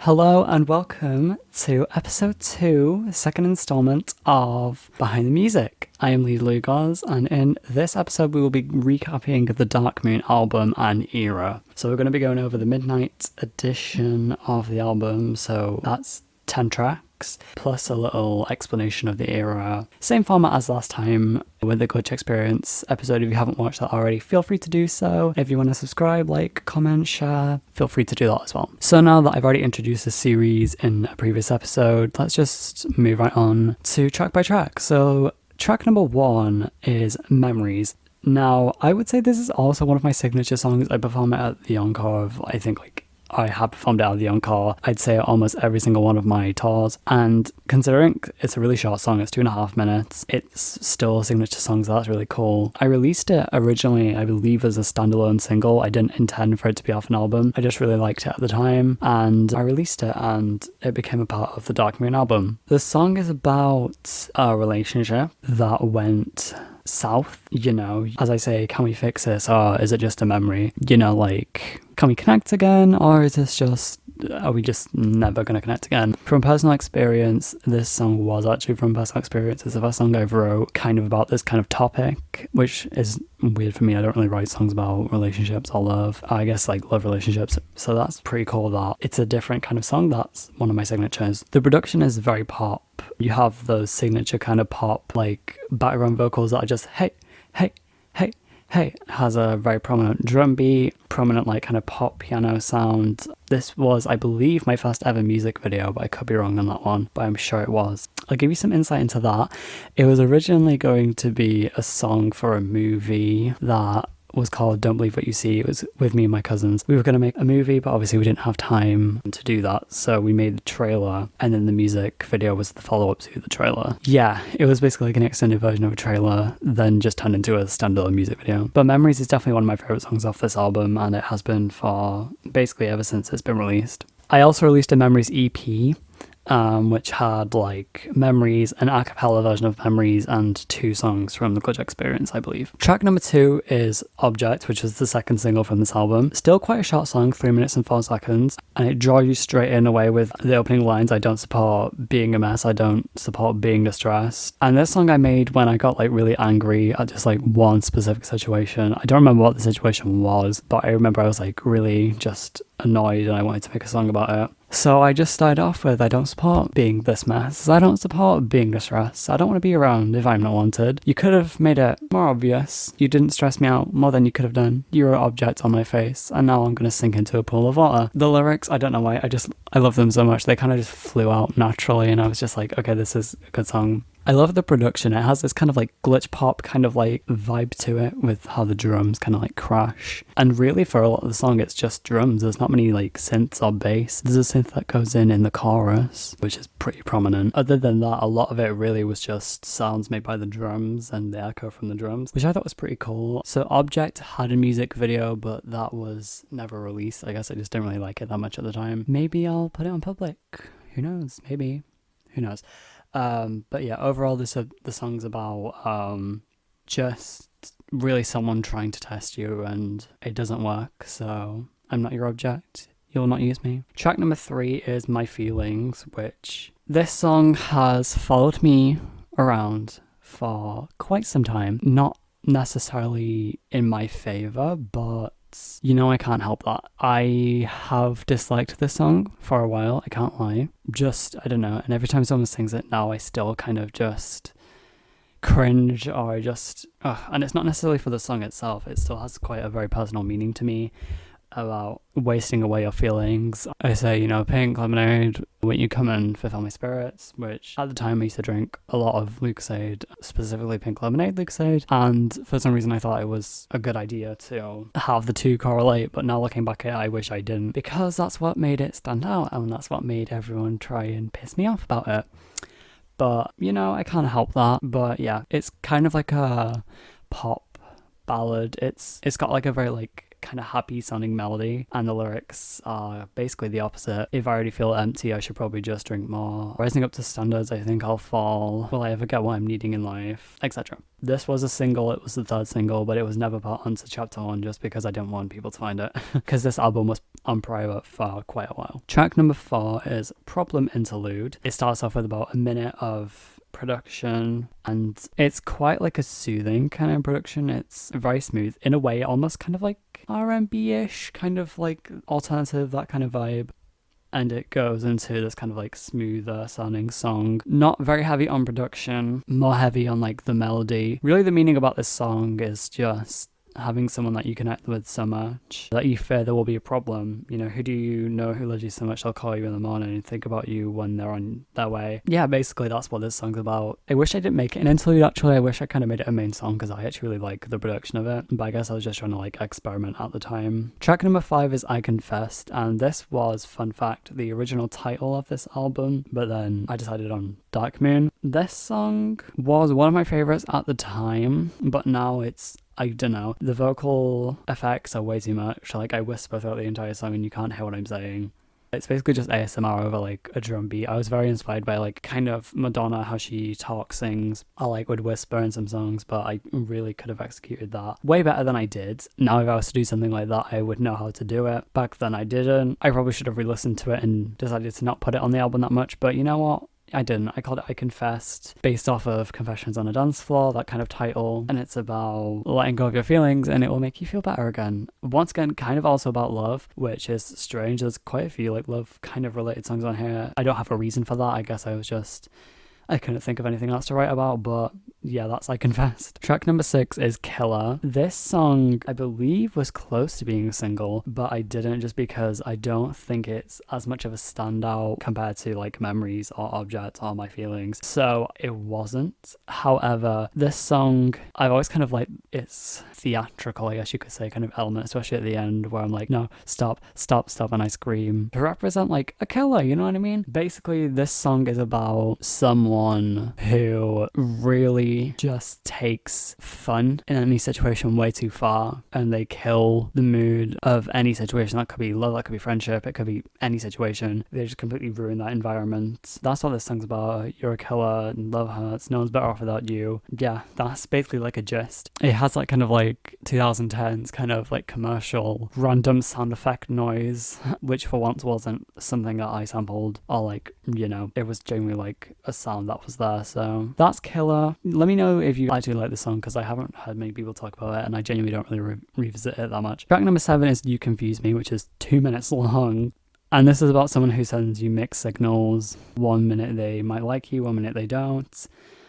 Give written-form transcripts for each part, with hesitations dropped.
Hello and welcome to episode 2, the second installment of Behind the Music. I am Lee Lugos, and in this episode we will be recapping the Dark Moon album and era. So we're going to be going over the Midnight edition of the album, so that's 10 tracks, plus a little explanation of the era. Same format as last time with the Glitch Experience episode. If you haven't watched that already, feel free to do so. If you want to subscribe, like, comment, share, feel free to do that as well. So now that I've already introduced the series in a previous episode, let's just move right on to track by track. So track number 1 is Memories. Now, I would say this is also one of my signature songs. I perform it at the encore of, I have performed it at the encore, I'd say almost every single one of my tours, and considering it's a really short song, it's 2.5 minutes, it's still a signature song, so that's really cool. I released it originally, I believe, as a standalone single. I didn't intend for it to be off an album. I just really liked it at the time, and I released it, and it became a part of the Dark Moon album. The song is about a relationship that went south, as I say, can we fix this, or is it just a memory? Can we connect again, or is this just, are we just never going to connect again? From personal experience, this song was actually from personal experience. It's the first song I ever wrote kind of about this kind of topic, which is weird for me. I don't really write songs about relationships or love. I guess love relationships. So that's pretty cool that it's a different kind of song. That's one of my signatures. The production is very pop. You have those signature kind of pop, background vocals that are just, hey, hey, hey, hey. It has a very prominent drum beat, prominent kind of pop piano sound. This was, I believe, my first ever music video, but I could be wrong on that one, but I'm sure it was. I'll give you some insight into that. It was originally going to be a song for a movie that was called Don't Believe What You See. It was with me and my cousins. We were going to make a movie, but obviously we didn't have time to do that, so we made the trailer, and then the music video was the follow-up to the trailer. Yeah, it was basically an extended version of a trailer, then just turned into a standalone music video. But Memories is definitely one of my favourite songs off this album, and it has been for basically ever since it's been released. I also released a Memories EP, which had Memories, an a cappella version of Memories, and 2 songs from the Glitch Experience, I believe. Track number 2 is Object, which was the second single from this album. Still quite a short song, 3 minutes and 4 seconds, and it draws you straight in away with the opening lines. I don't support being a mess, I don't support being distressed. And this song I made when I got really angry at just one specific situation. I don't remember what the situation was, but I remember I was really just annoyed and I wanted to make a song about it. So I just started off with, I don't support being this mess, I don't support being distressed, I don't want to be around if I'm not wanted. You could have made it more obvious. You didn't stress me out more than you could have done. You were an object on my face, and now I'm going to sink into a pool of water. The lyrics, I don't know why, I love them so much. They kind of just flew out naturally, and I was just okay, this is a good song. I love the production. It has this kind of glitch pop kind of vibe to it, with how the drums kind of crash. And really for a lot of the song it's just drums. There's not many synths or bass. There's a synth that goes in the chorus, which is pretty prominent. Other than that, a lot of it really was just sounds made by the drums and the echo from the drums, which I thought was pretty cool. So Object had a music video, but that was never released. I guess I just didn't really like it that much at the time. Maybe I'll put it on public. Who knows? Maybe. Who knows? But yeah, overall the song's about just really someone trying to test you and it doesn't work, so I'm not your object, you'll not use me. Track number 3 is My Feelings, which this song has followed me around for quite some time. Not necessarily in my favour, but I can't help that. I have disliked this song for a while, I can't lie. I don't know, and every time someone sings it now, I still kind of just cringe, or and it's not necessarily for the song itself, it still has quite a very personal meaning to me about wasting away your feelings. I say, pink lemonade, when you come and fulfill my spirits, which at the time I used to drink a lot of Lucozade, specifically pink lemonade Lucozade, and for some reason I thought it was a good idea to have the 2 correlate, but now looking back at it, I wish I didn't, because that's what made it stand out, and that's what made everyone try and piss me off about it. But, I can't help that. But yeah, it's kind of like a pop ballad. It's got a very kind of happy sounding melody, and the lyrics are basically the opposite. If I already feel empty, I should probably just drink more. Rising up to standards, I think I'll fall. Will I ever get what I'm needing in life? Etc. This was a single, it was the third single, but it was never put onto chapter 1 just because I didn't want people to find it. Because this album was on private for quite a while. Track number 4 is Problem Interlude. It starts off with about a minute of production, and it's quite like a soothing kind of production. It's very smooth in a way, almost kind of like R&B-ish, kind of like alternative, that kind of vibe. And it goes into this kind of like smoother sounding song. Not very heavy on production, more heavy on like the melody. Really the meaning about this song is just having someone that you connect with so much that you fear there will be a problem. You know, who do you know who loves you so much they'll call you in the morning and think about you when they're on their way? Yeah, basically that's what this song's about. I wish I didn't make it an interlude, actually. I wish I kind of made it a main song because I actually really like the production of it, but I guess I was just trying to like experiment at the time. Track number 5 is I Confessed, and this was, fun fact, the original title of this album, but then I decided on Dark Moon. This song was one of my favorites at the time, but now it's, I don't know, the vocal effects are way too much. Like I whisper throughout the entire song and you can't hear what I'm saying. It's basically just ASMR over like a drum beat. I was very inspired by like kind of Madonna, how she talks, sings. I like would whisper in some songs, but I really could have executed that way better than I did. Now if I was to do something like that, I would know how to do it. Back then I didn't. I probably should have re-listened to it and decided to not put it on the album that much, but you know what? I didn't. I called it I Confessed, based off of Confessions on a Dance Floor, that kind of title. And it's about letting go of your feelings and it will make you feel better again. Once again, kind of also about love, which is strange. There's quite a few like love kind of related songs on here. I don't have a reason for that. I guess I couldn't think of anything else to write about, but yeah, that's I Confessed. Track number 6 is Killer. This song, I believe, was close to being a single, but I didn't just because I don't think it's as much of a standout compared to like Memories or Object or My Feelings. So it wasn't. However, this song, I've always kind of like its theatrical, I guess you could say, kind of element, especially at the end where I'm like, no, stop, and I scream to represent like a killer, you know what I mean? Basically, this song is about someone who really just takes fun in any situation way too far, and they kill the mood of any situation. That could be love, that could be friendship, it could be any situation. They just completely ruin that environment. That's what this song's about. You're a killer and love hurts, no one's better off without you. Yeah, that's basically like a gist. It has that kind of like 2010s kind of like commercial random sound effect noise, which for once wasn't something that I sampled or like, you know, it was genuinely like a sound that was there. So that's Killer. Let me know if you actually like the song because I haven't heard many people talk about it and I genuinely don't really revisit it that much. Track number 7 is You Confuse Me, which is 2 minutes long. And this is about someone who sends you mixed signals. 1 minute they might like you, 1 minute they don't.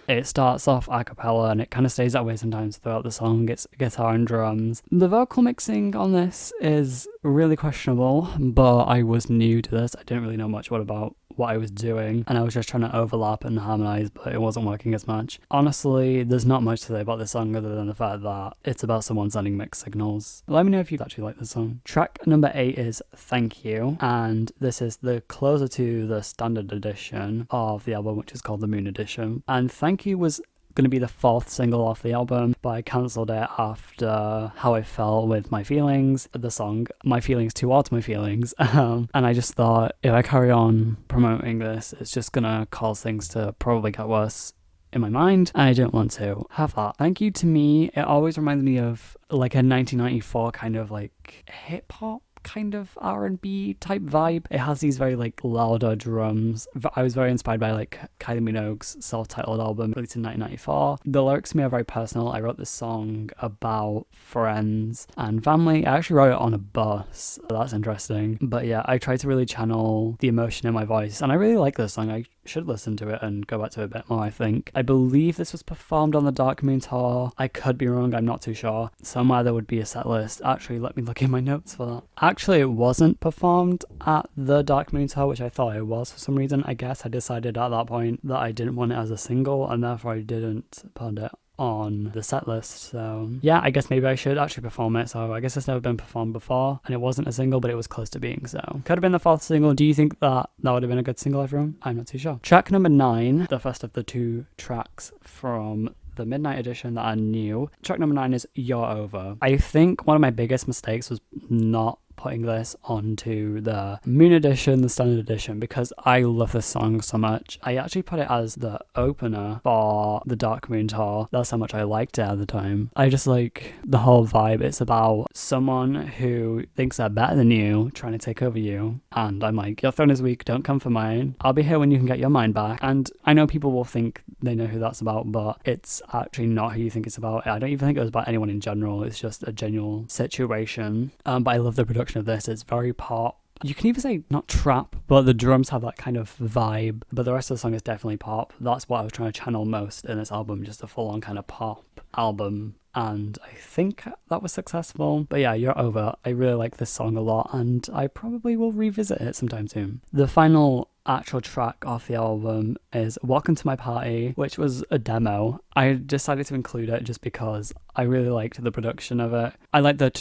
It starts off a cappella and it kind of stays that way sometimes throughout the song. It's guitar and drums. The vocal mixing on this is really questionable, but I was new to this. I didn't really know much about what I was doing, and I was just trying to overlap and harmonize, but it wasn't working as much. Honestly, there's not much to say about this song other than the fact that it's about someone sending mixed signals. Let me know if you actually like this song. Track number 8 is Thank You, and this is the closer to the standard edition of the album, which is called the Moon Edition. And Thank You was going to be the 4th single off the album, but I cancelled it after how I felt with My Feelings, the song My Feelings Towards My Feelings, and I just thought if I carry on promoting this, it's just going to cause things to probably get worse in my mind, and I didn't want to have that. Thank You to me, it always reminds me of like a 1994 kind of like hip-hop kind of R&B type vibe. It has these very like louder drums. I was very inspired by like Kylie Minogue's self-titled album released in 1994. The lyrics to me are very personal. I wrote this song about friends and family. I actually wrote it on a bus, so that's interesting. But yeah, I tried to really channel the emotion in my voice, and I really like this song. I should listen to it and go back to it a bit more, I think. I believe this was performed on the Dark Moon tour. I could be wrong, I'm not too sure. Somewhere there would be a set list. Actually, let me look in my notes for that. Actually, it wasn't performed at the Dark Moon tour, which I thought it was for some reason. I guess I decided at that point that I didn't want it as a single, and therefore I didn't put it on the set list. So yeah, I guess maybe I should actually perform it. So I guess it's never been performed before, and it wasn't a single, but it was close to being, so could have been the 4th single. Do you think that would have been a good single, everyone? I'm not too sure. Track number 9, the first of the 2 tracks from the Midnight Edition that are new. Track number 9 is You're Over. I think one of my biggest mistakes was not putting this onto the Moon Edition, the Standard Edition, because I love this song so much. I actually put it as the opener for the Dark Moon tour. That's how much I liked it at the time. I just like the whole vibe. It's about someone who thinks they're better than you, trying to take over you. And I'm like, your throne is weak, don't come for mine. I'll be here when you can get your mind back. And I know people will think they know who that's about, but it's actually not who you think it's about. I don't even think it was about anyone in general. It's just a genuine situation. But I love the production of this. It's very pop. You can even say not trap, but the drums have that kind of vibe. But the rest of the song is definitely pop. That's what I was trying to channel most in this album, just a full-on kind of pop album. And I think that was successful. But yeah, You're Over. I really like this song a lot, and I probably will revisit it sometime soon. The final actual track off the album is Welcome to My Party, which was a demo. I decided to include it just because I really liked the production of it. I like the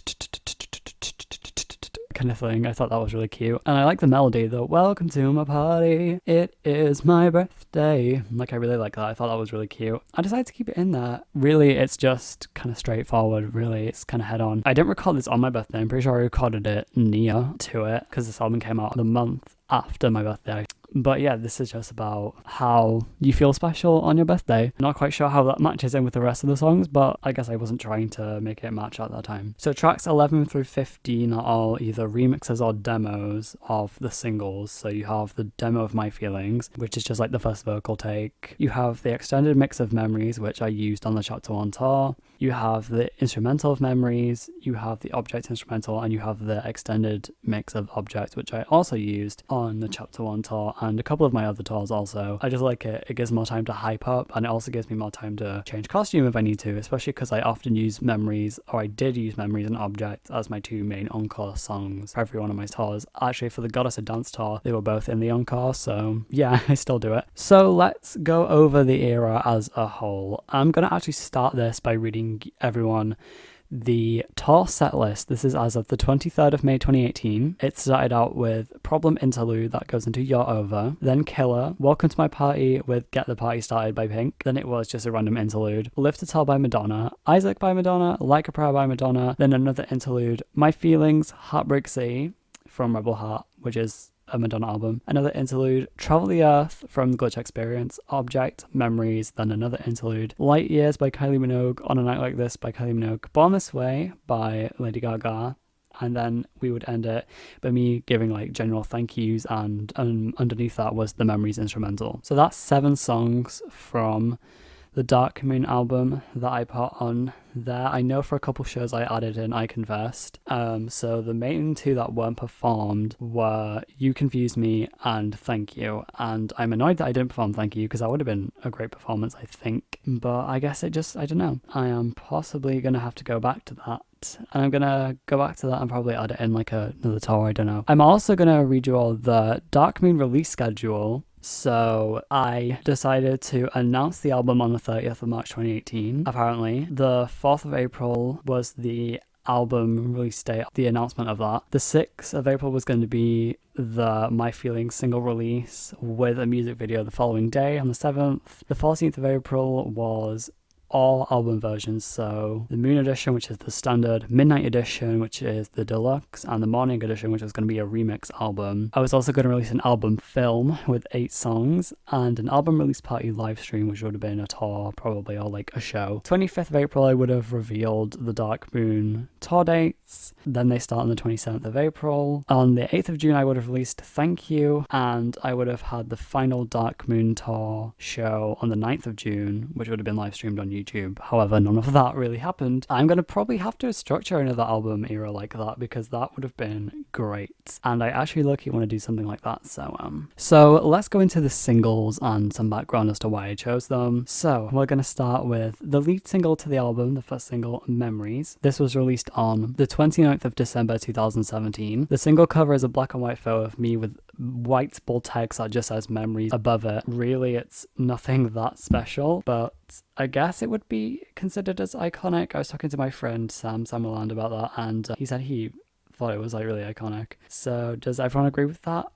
kind of thing. I thought that was really cute. And I like the melody, the welcome to my party, it is my birthday. Like, I really like that. I thought that was really cute. I decided to keep it in there. Really, it's just kind of straightforward. Really, it's kind of head on. I didn't record this on my birthday. I'm pretty sure I recorded it near to it because this album came out the month after my birthday. But yeah, this is just about how you feel special on your birthday. Not quite sure how that matches in with the rest of the songs, but I guess I wasn't trying to make it match at that time. So tracks 11 through 15 are all either remixes or demos of the singles. So you have the demo of My Feelings, which is just like the first vocal take. You have the extended mix of Memories, which I used on the Chapter 1 tour. You have the instrumental of Memories, you have the Object instrumental, and you have the extended mix of Object, which I also used on the Chapter 1 tour and a couple of my other tours also. I just like it. It gives more time to hype up, and it also gives me more time to change costume if I need to, especially because I often use Memories, or I did use Memories and Object as my two main encore songs for every one of my tours. Actually, for the Goddess of Dance tour, they were both in the encore, so yeah, I still do it. So let's go over the era as a whole. I'm going to actually start this by reading everyone the tour set list. This is as of the 23rd of May 2018. It started out with Problem Interlude that goes into You're Over, then Killer, Welcome to My Party with Get the Party Started by Pink, then it was just a random interlude, Live to Tell by Madonna, Isaac by Madonna, Like a Prayer by Madonna, then another interlude, My Feelings, Heartbreak City from Rebel Heart, which is a Madonna album, another interlude, Travel the Earth from the Glitch Experience, Object, Memories, then another interlude, Light Years by Kylie Minogue, On a Night Like This by Kylie Minogue, Born This Way by Lady Gaga, and then we would end it by me giving like general thank yous, and underneath that was the Memories instrumental. So that's 7 songs from the Dark Moon album that I put on there. I know for a couple shows I added in I Confessed. So the main 2 that weren't performed were You Confuse Me and Thank You. And I'm annoyed that I didn't perform Thank You because that would have been a great performance, I think. But I guess it just, I don't know. I am possibly going to have to go back to that. And I'm going to go back to that and probably add it in like another tour, I don't know. I'm also going to read you all the Dark Moon release schedule. So I decided to announce the album on the 30th of March 2018. Apparently, the 4th of April was the album release date, the announcement of that. The 6th of April was going to be the My Feelings single release with a music video the following day on the 7th. The 14th of April was all album versions, so the Moon Edition, which is the standard, Midnight Edition, which is the deluxe, and the Morning Edition, which is going to be a remix album. I was also going to release an album film with 8 songs, and an album release party live stream, which would have been a tour probably, or like a show. 25th of April I would have revealed the Dark Moon tour dates, then they start on the 27th of April. On the 8th of June I would have released Thank You, and I would have had the final Dark Moon tour show on the 9th of June, which would have been live streamed on YouTube. However, none of that really happened. I'm going to probably have to structure another album era like that because that would have been great. And I actually low-key want to do something like that. So let's go into the singles and some background as to why I chose them. So we're going to start with the lead single to the album, the first single, Memories. This was released on the 29th of December 2017. The single cover is a black and white photo of me with white bold text that just says Memories above it. Really, it's nothing that special, but I guess it would be considered as iconic. I was talking to my friend Sam Summerland about that, and he said he thought it was like really iconic. So does everyone agree with that?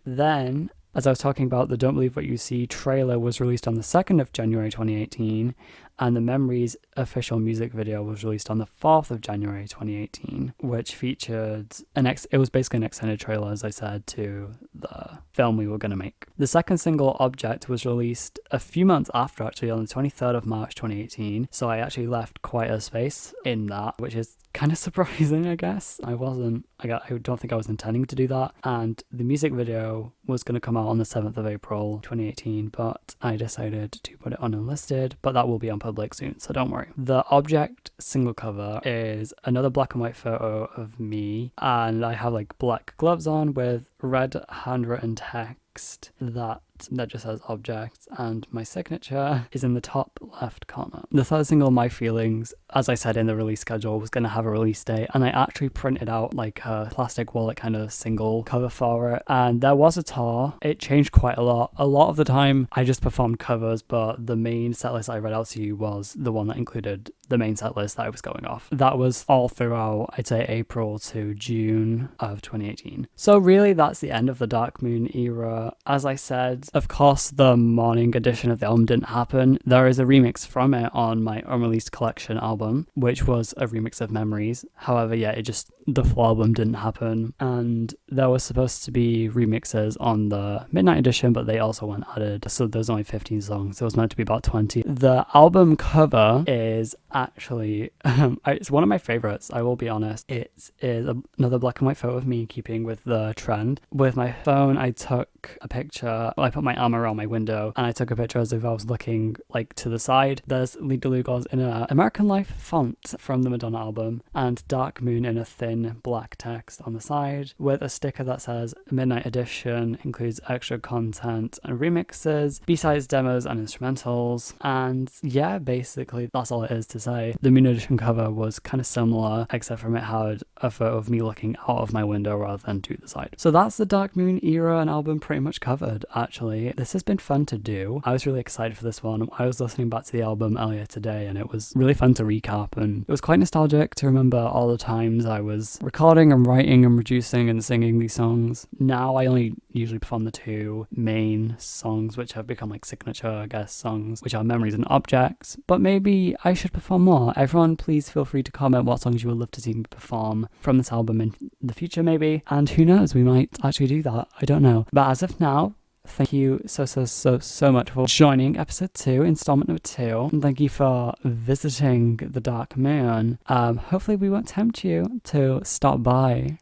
Then As I was talking about, the Don't Believe What You See trailer was released on the 2nd of January 2018, and the Memories official music video was released on the 4th of January 2018, which featured it was basically an extended trailer, as I said, to the film we were going to make. The second single, Object, was released a few months after, actually, on the 23rd of March 2018, so I actually left quite a space in that, which is kind of surprising, I guess. I don't think I was intending to do that. And the music video was going to come out on the 7th of April 2018, but I decided to put it on unlisted, but that will be on public soon, so don't worry. The Object single cover is another black and white photo of me, and I have like black gloves on with red handwritten text that just says Object, and my signature is in the top left corner. The third single, My Feelings, as I said in the release schedule, was going to have a release date, and I actually printed out like a plastic wallet kind of single cover for it, and there was a tour. It changed quite a lot. A lot of the time I just performed covers, but the main setlist I read out to you was the one that included the main setlist that I was going off. That was all throughout, I'd say, April to June of 2018. So really, that's the end of the Dark Moon era. As I said, of course, the morning edition of the album didn't happen. There is a remix from it on my unreleased collection album, which was a remix of Memories. However, yeah, the full album didn't happen. And there was supposed to be remixes on the Midnight edition, but they also weren't added. So there's only 15 songs. It was meant to be about 20. The album cover is actually, it's one of my favorites, I will be honest. It is another black and white photo of me, keeping with the trend. With my phone, I took a picture. I put my arm around my window and I took a picture as if I was looking like to the side. There's Lead the Lugos in an American Life font from the Madonna album, and Dark Moon in a thin black text on the side with a sticker that says Midnight Edition, includes extra content and remixes, B-sides, demos and instrumentals. And yeah, basically that's all it is to say. The Moon Edition cover was kind of similar, except from it had a photo of me looking out of my window rather than to the side. So that's the Dark Moon era and album pretty much covered, actually. This has been fun to do. I was really excited for this one. I was listening back to the album earlier today and it was really fun to recap, and it was quite nostalgic to remember all the times I was recording and writing and producing and singing these songs. Now I only usually perform the two main songs, which have become like signature, I guess, songs, which are Memories and Objects, but maybe I should perform more. Everyone, please feel free to comment what songs you would love to see me perform from this album in the future, maybe, and who knows, we might actually do that. I don't know. But as of now, thank you so much for joining episode 2, installment number 2. And thank you for visiting the Dark Moon. Hopefully we won't tempt you to stop by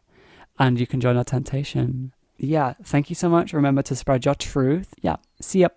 and you can join our temptation. Yeah, thank you so much. Remember to spread your truth. Yeah, see ya.